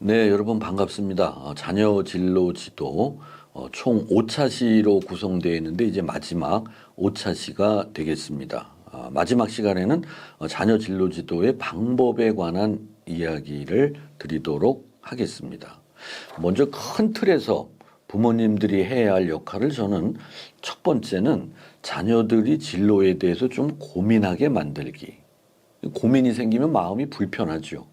네, 여러분 반갑습니다. 자녀 진로 지도 총 5차시로 구성되어 있는데 이제 마지막 5차시가 되겠습니다. 마지막 시간에는 자녀 진로 지도의 방법에 관한 이야기를 드리도록 하겠습니다. 먼저 큰 틀에서 부모님들이 해야 할 역할을 저는 첫 번째는 자녀들이 진로에 대해서 좀 고민하게 만들기. 고민이 생기면 마음이 불편하죠.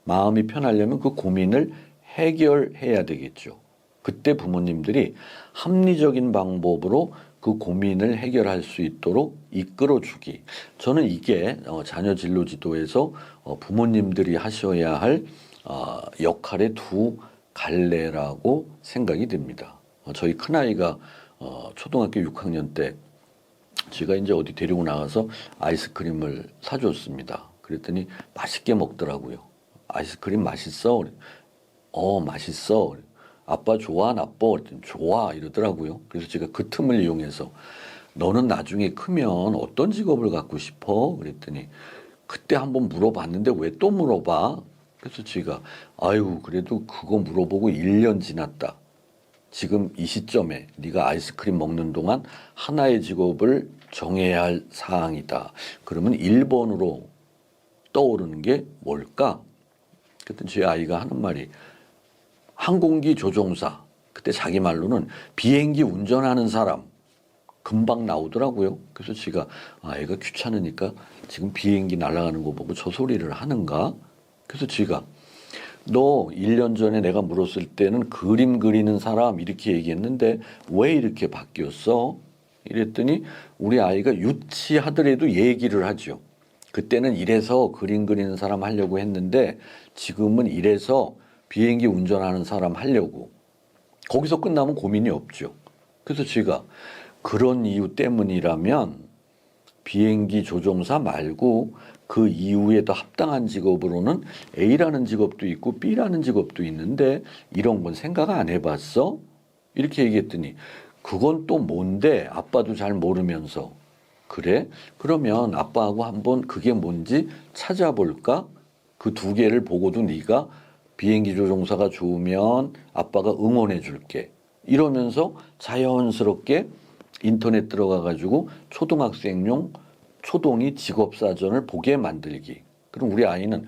마음이 편하려면 그 고민을 해결해야 되겠죠. 그때 부모님들이 합리적인 방법으로 그 고민을 해결할 수 있도록 이끌어주기. 저는 이게 자녀 진로 지도에서 부모님들이 하셔야 할 역할의 두 갈래라고 생각이 듭니다. 저희 큰아이가 초등학교 6학년 때 제가 이제 어디 데리고 나가서 아이스크림을 사줬습니다. 그랬더니 맛있게 먹더라고요. 아이스크림 맛있어? 맛있어. 아빠 좋아, 나빠? 그랬더니 좋아 이러더라고요. 그래서 제가 그 틈을 이용해서 너는 나중에 크면 어떤 직업을 갖고 싶어? 그랬더니 그때 한번 물어봤는데 왜 또 물어봐? 그래서 제가 아유 그래도 그거 물어보고 1년 지났다. 지금 이 시점에 네가 아이스크림 먹는 동안 하나의 직업을 정해야 할 사항이다. 그러면 1번으로 떠오르는 게 뭘까? 그때 제 아이가 하는 말이 항공기 조종사. 그때 자기 말로는 비행기 운전하는 사람. 금방 나오더라고요. 그래서 제가 애가 귀찮으니까 지금 비행기 날아가는 거 보고 저 소리를 하는가? 그래서 제가 너 1년 전에 내가 물었을 때는 그림 그리는 사람 이렇게 얘기했는데 왜 이렇게 바뀌었어? 이랬더니 우리 아이가 유치하더라도 얘기를 하죠. 그때는 이래서 그림 그리는 사람 하려고 했는데 지금은 이래서 비행기 운전하는 사람 하려고. 거기서 끝나면 고민이 없죠. 그래서 제가 그런 이유 때문이라면 비행기 조종사 말고 그 이후에 더 합당한 직업으로는 A라는 직업도 있고 B라는 직업도 있는데 이런 건 생각 안 해봤어? 이렇게 얘기했더니 그건 또 뭔데? 아빠도 잘 모르면서. 그래? 그러면 아빠하고 한번 그게 뭔지 찾아볼까? 그 두 개를 보고도 네가 비행기 조종사가 좋으면 아빠가 응원해 줄게. 이러면서 자연스럽게 인터넷 들어가 가지고 초등학생용 초동이 직업사전을 보게 만들기. 그럼 우리 아이는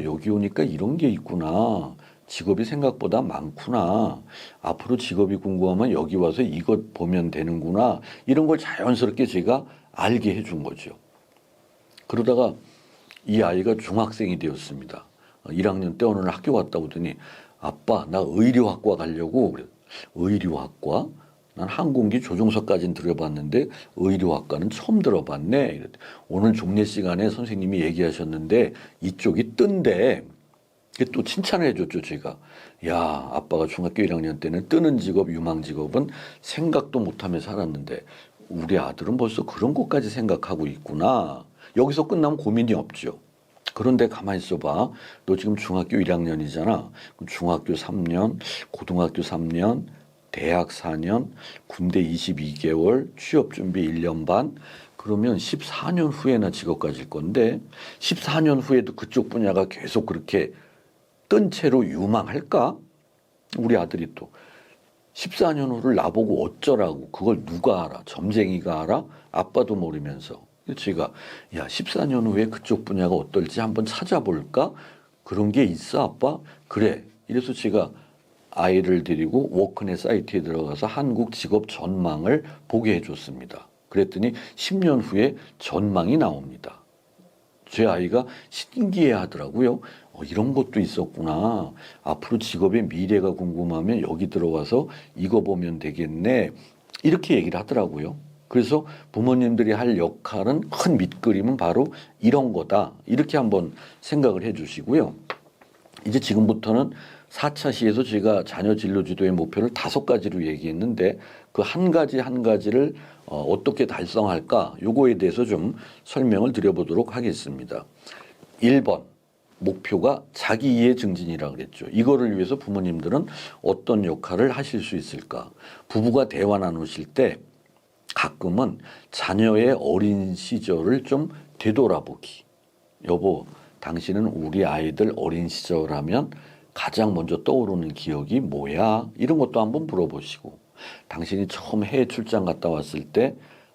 여기 오니까 이런 게 있구나. 직업이 생각보다 많구나. 앞으로 직업이 궁금하면 여기 와서 이것 보면 되는구나. 이런 걸 자연스럽게 제가 알게 해준 거죠. 그러다가 이 아이가 중학생이 되었습니다. 1학년 때 어느 날 학교 갔다 오더니 아빠 나 의료학과 가려고. 그래. 의료학과? 난 항공기 조종사까지는 들어봤는데 의료학과는 처음 들어봤네. 오늘 종례 시간에 선생님이 얘기하셨는데 이쪽이 뜬대. 또 칭찬을 해줬죠, 제가. 야, 아빠가 중학교 1학년 때는 뜨는 직업, 유망 직업은 생각도 못하며 살았는데 우리 아들은 벌써 그런 것까지 생각하고 있구나. 여기서 끝나면 고민이 없죠. 그런데 가만히 있어봐. 너 지금 중학교 1학년이잖아. 중학교 3년, 고등학교 3년, 대학 4년, 군대 22개월, 취업 준비 1년 반. 그러면 14년 후에나 직업 가질 건데 14년 후에도 그쪽 분야가 계속 그렇게 뜬 채로 유망할까? 우리 아들이 또 14년 후를 나보고 어쩌라고. 그걸 누가 알아? 점쟁이가 알아? 아빠도 모르면서. 제가 야 14년 후에 그쪽 분야가 어떨지 한번 찾아볼까? 그런 게 있어 아빠? 그래. 이래서 제가 아이를 데리고 워크넷 사이트에 들어가서 한국 직업 전망을 보게 해줬습니다. 그랬더니 10년 후에 전망이 나옵니다. 제 아이가 신기해 하더라고요. 이런 것도 있었구나. 앞으로 직업의 미래가 궁금하면 여기 들어가서 이거 보면 되겠네. 이렇게 얘기를 하더라고요. 그래서 부모님들이 할 역할은 큰 밑그림은 바로 이런 거다. 이렇게 한번 생각을 해 주시고요. 이제 지금부터는 4차 시에서 제가 자녀 진로 지도의 목표를 5가지로 얘기했는데 그 한 가지 한 가지를 어떻게 달성할까? 요거에 대해서 좀 설명을 드려보도록 하겠습니다. 1번. 목표가 자기 이해 증진이라고 그랬죠. 이거를 위해서 부모님들은 어떤 역할을 하실 수 있을까? 부부가 대화 나누실 때 가끔은 자녀의 어린 시절을 좀 되돌아보기. 여보, 당신은 우리 아이들 어린 시절 하면 가장 먼저 떠오르는 기억이 뭐야? 이런 것도 한번 물어보시고, 당신이 처음 해외 출장 갔다 왔을 때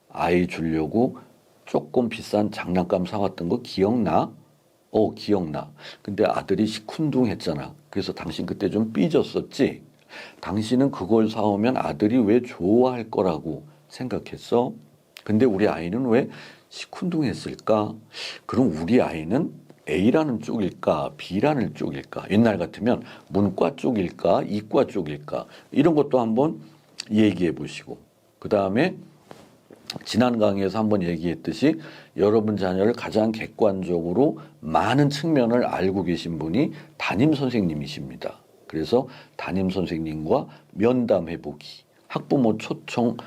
아이 주려고 조금 비싼 장난감 사왔던 거 기억나? 기억나. 근데 아들이 시큰둥했잖아. 그래서 당신 그때 좀 삐졌었지? 당신은 그걸 사오면 아들이 왜 좋아할 거라고 생각했어? 근데 우리 아이는 왜 시큰둥했을까? 그럼 우리 아이는 A라는 쪽일까? B라는 쪽일까? 옛날 같으면 문과 쪽일까? 이과 쪽일까? 이런 것도 한번 얘기해 보시고, 그 다음에 지난 강의에서 한번 얘기했듯이 여러분 자녀를 가장 객관적으로 많은 측면을 알고 계신 분이 담임 선생님이십니다. 그래서 담임 선생님과 면담해보기, 학부모 초청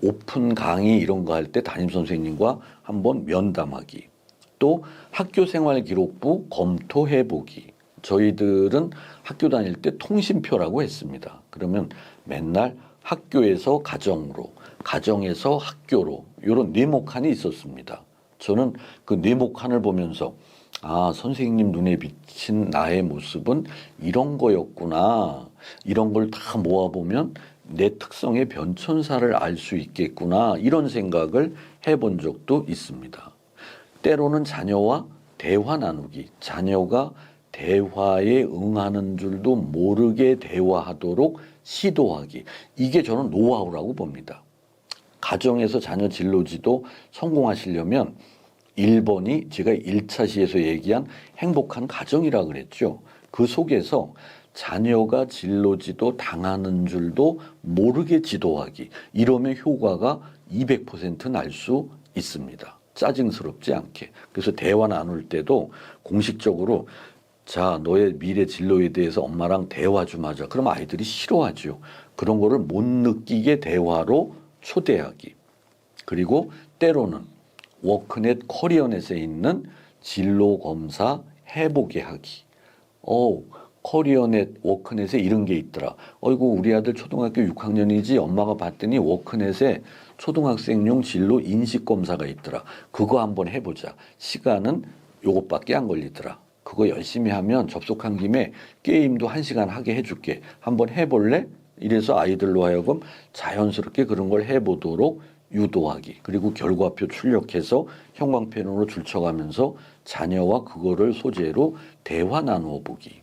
오픈 강의 이런 거 할 때 담임 선생님과 한번 면담하기, 또 학교생활 기록부 검토해보기. 저희들은 학교 다닐 때 통신표라고 했습니다. 그러면 맨날 학교에서 가정으로, 가정에서 학교로 이런 네모칸이 있었습니다. 저는 그 네모칸을 보면서 선생님 눈에 비친 나의 모습은 이런 거였구나. 이런 걸 다 모아보면 내 특성의 변천사를 알 수 있겠구나. 이런 생각을 해본 적도 있습니다. 때로는 자녀와 대화 나누기, 자녀가 대화에 응하는 줄도 모르게 대화하도록 시도하기. 이게 저는 노하우라고 봅니다. 가정에서 자녀 진로지도 성공하시려면 1번이 제가 1차 시에서 얘기한 행복한 가정이라 그랬죠. 그 속에서 자녀가 진로지도 당하는 줄도 모르게 지도하기. 이러면 효과가 200% 날 수 있습니다. 짜증스럽지 않게. 그래서 대화 나눌 때도 공식적으로 자, 너의 미래 진로에 대해서 엄마랑 대화 좀 하자. 그럼 아이들이 싫어하죠. 그런 거를 못 느끼게 대화로 초대하기. 그리고 때로는 워크넷 커리어넷에 있는 진로 검사 해보게 하기. 커리어넷 워크넷에 이런 게 있더라. 어이구 우리 아들 초등학교 6학년이지 엄마가 봤더니 워크넷에 초등학생용 진로 인식검사가 있더라. 그거 한번 해보자. 시간은 요것밖에 안 걸리더라. 그거 열심히 하면 접속한 김에 게임도 1시간 하게 해줄게. 한번 해볼래? 이래서 아이들로 하여금 자연스럽게 그런 걸 해보도록 유도하기. 그리고 결과표 출력해서 형광펜으로 줄쳐가면서 자녀와 그거를 소재로 대화 나누어 보기.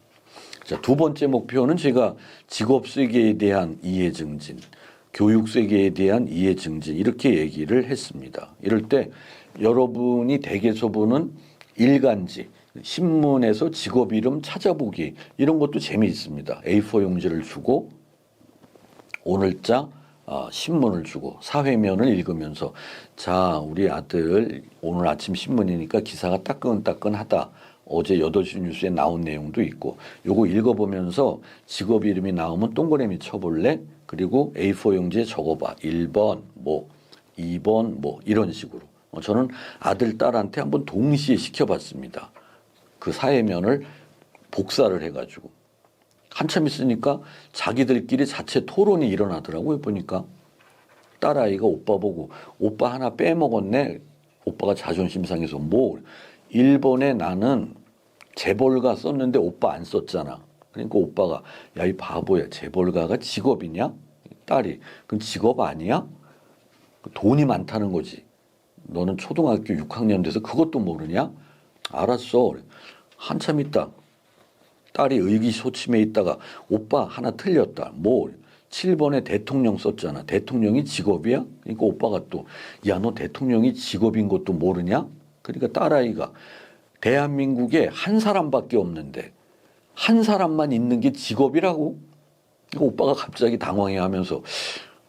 자, 두 번째 목표는 제가 직업 세계에 대한 이해 증진, 교육 세계에 대한 이해 증진 이렇게 얘기를 했습니다. 이럴 때 여러분이 댁에서 보는 일간지, 신문에서 직업 이름 찾아보기 이런 것도 재미있습니다. A4 용지를 주고 오늘자 신문을 주고 사회면을 읽으면서 자, 우리 아들 오늘 아침 신문이니까 기사가 따끈따끈하다. 어제 8시 뉴스에 나온 내용도 있고 요거 읽어보면서 직업 이름이 나오면 동그라미 쳐볼래? 그리고 A4 용지에 적어봐. 1번 2번 이런 식으로. 저는 아들 딸한테 한번 동시에 시켜봤습니다. 그 사회면을 복사를 해가지고 한참 있으니까 자기들끼리 자체 토론이 일어나더라고요. 보니까 딸아이가 오빠 보고 오빠 하나 빼먹었네. 오빠가 자존심 상해서 1번에 나는 재벌가 썼는데 오빠 안 썼잖아. 그러니까 오빠가 야, 이 바보야. 재벌가가 직업이냐? 딸이 그럼 직업 아니야? 돈이 많다는 거지. 너는 초등학교 6학년 돼서 그것도 모르냐? 알았어. 한참 있다. 딸이 의기소침해 있다가 오빠 하나 틀렸다. 7번에 대통령 썼잖아. 대통령이 직업이야? 그러니까 오빠가 또 야, 너 대통령이 직업인 것도 모르냐? 그러니까 딸아이가 대한민국에 한 사람밖에 없는데 한 사람만 있는 게 직업이라고? 그러니까 오빠가 갑자기 당황해하면서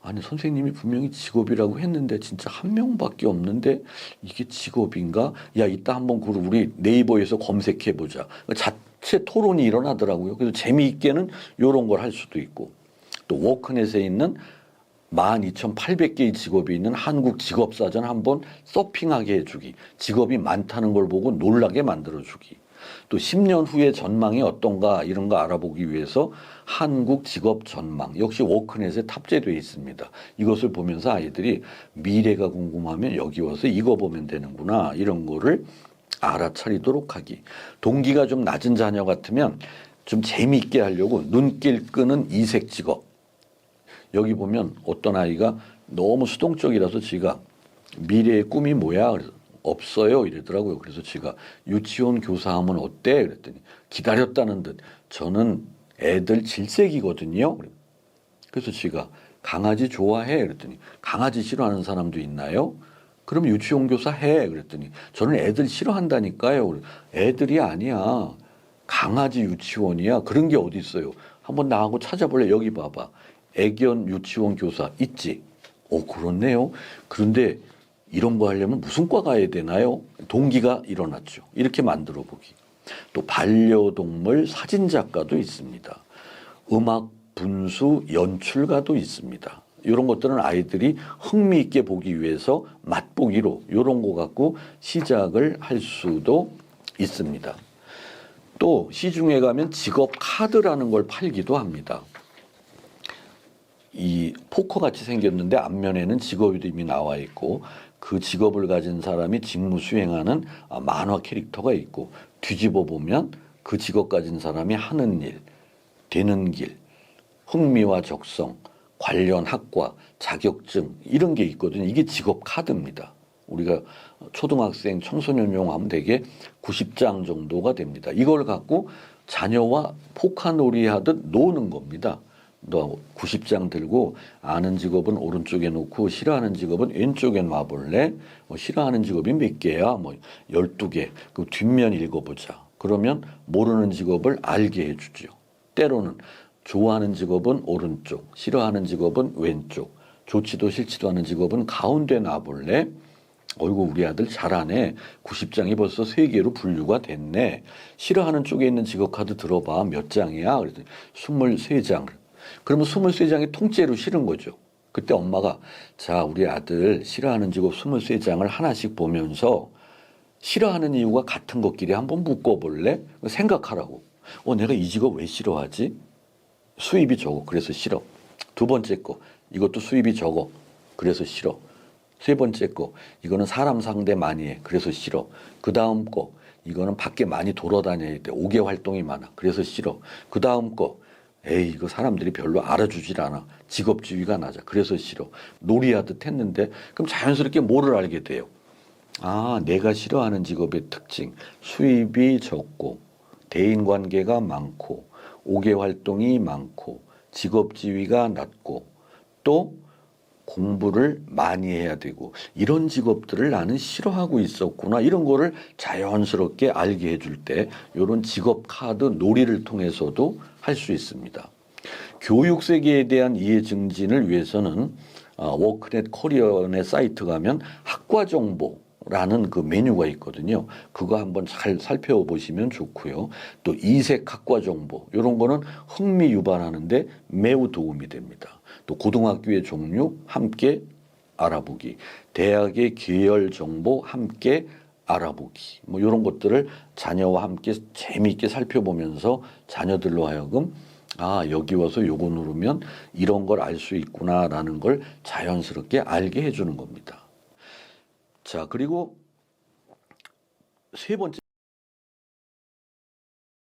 아니 선생님이 분명히 직업이라고 했는데 진짜 한 명밖에 없는데 이게 직업인가? 야, 이따 한번 우리 네이버에서 검색해보자. 자체 토론이 일어나더라고요. 그래서 재미있게는 이런 걸 할 수도 있고 또 워크넷에 있는 12,800개의 직업이 있는 한국 직업사전 한번 서핑하게 해주기. 직업이 많다는 걸 보고 놀라게 만들어주기. 또 10년 후의 전망이 어떤가 이런 거 알아보기 위해서 한국 직업 전망 역시 워크넷에 탑재되어 있습니다. 이것을 보면서 아이들이 미래가 궁금하면 여기 와서 이거 보면 되는구나 이런 거를 알아차리도록 하기. 동기가 좀 낮은 자녀 같으면 좀 재미있게 하려고 눈길 끄는 이색 직업. 여기 보면 어떤 아이가 너무 수동적이라서 지가 미래의 꿈이 뭐야? 그래서 없어요 이러더라고요. 그래서 제가 유치원 교사하면 어때? 그랬더니 기다렸다는 듯 저는 애들 질색이거든요. 그래서 제가 강아지 좋아해? 그랬더니 강아지 싫어하는 사람도 있나요? 그럼 유치원 교사 해. 그랬더니 저는 애들 싫어한다니까요. 애들이 아니야. 강아지 유치원이야. 그런 게 어디 있어요. 한번 나하고 찾아볼래? 여기 봐봐. 애견 유치원 교사 있지? 그렇네요. 그런데 이런 거 하려면 무슨 과 가야 되나요? 동기가 일어났죠. 이렇게 만들어 보기. 또 반려동물 사진작가도 있습니다. 음악 분수 연출가도 있습니다. 이런 것들은 아이들이 흥미있게 보기 위해서 맛보기로 이런 거 갖고 시작을 할 수도 있습니다. 또 시중에 가면 직업 카드라는 걸 팔기도 합니다. 이 포커 같이 생겼는데 앞면에는 직업 이름이 나와 있고 그 직업을 가진 사람이 직무 수행하는 만화 캐릭터가 있고 뒤집어 보면 그 직업 가진 사람이 하는 일, 되는 길, 흥미와 적성, 관련 학과, 자격증 이런 게 있거든요. 이게 직업 카드입니다. 우리가 초등학생, 청소년용 하면 되게 90장 정도가 됩니다. 이걸 갖고 자녀와 포카놀이 하듯 노는 겁니다. 너 90장 들고 아는 직업은 오른쪽에 놓고 싫어하는 직업은 왼쪽에 놔볼래? 싫어하는 직업이 몇 개야? 12개. 그 뒷면 읽어보자. 그러면 모르는 직업을 알게 해주죠. 때로는 좋아하는 직업은 오른쪽, 싫어하는 직업은 왼쪽, 좋지도 싫지도 않은 직업은 가운데 놔볼래? 어이구 우리 아들 잘하네. 90장이 벌써 3개로 분류가 됐네. 싫어하는 쪽에 있는 직업 카드 들어봐. 몇 장이야? 그랬더니 23장. 그러면 23장이 통째로 싫은 거죠. 그때 엄마가 자 우리 아들 싫어하는 직업 23장을 하나씩 보면서 싫어하는 이유가 같은 것끼리 한번 묶어볼래? 생각하라고. 내가 이 직업 왜 싫어하지? 수입이 적어. 그래서 싫어. 두 번째 거. 이것도 수입이 적어. 그래서 싫어. 세 번째 거. 이거는 사람 상대 많이 해. 그래서 싫어. 그 다음 거. 이거는 밖에 많이 돌아다녀야 돼. 5개 활동이 많아. 그래서 싫어. 그 다음 거. 에이 이거 사람들이 별로 알아주질 않아. 직업지위가 낮아. 그래서 싫어. 놀이하듯 했는데 그럼 자연스럽게 뭐를 알게 돼요? 내가 싫어하는 직업의 특징. 수입이 적고 대인관계가 많고 5개 활동이 많고 직업지위가 낮고 또 공부를 많이 해야 되고 이런 직업들을 나는 싫어하고 있었구나. 이런 거를 자연스럽게 알게 해줄 때 이런 직업 카드 놀이를 통해서도 할 수 있습니다. 교육 세계에 대한 이해 증진을 위해서는 워크넷 코리언의 사이트 가면 학과 정보라는 그 메뉴가 있거든요. 그거 한번 잘 살펴보시면 좋고요. 또 이색 학과 정보 이런 거는 흥미 유발하는데 매우 도움이 됩니다. 또 고등학교의 종류 함께 알아보기, 대학의 계열 정보 함께 알아보기, 이런 것들을 자녀와 함께 재미있게 살펴보면서 자녀들로 하여금 여기 와서 요거 누르면 이런 걸 알 수 있구나라는 걸 자연스럽게 알게 해주는 겁니다. 자, 그리고 세 번째.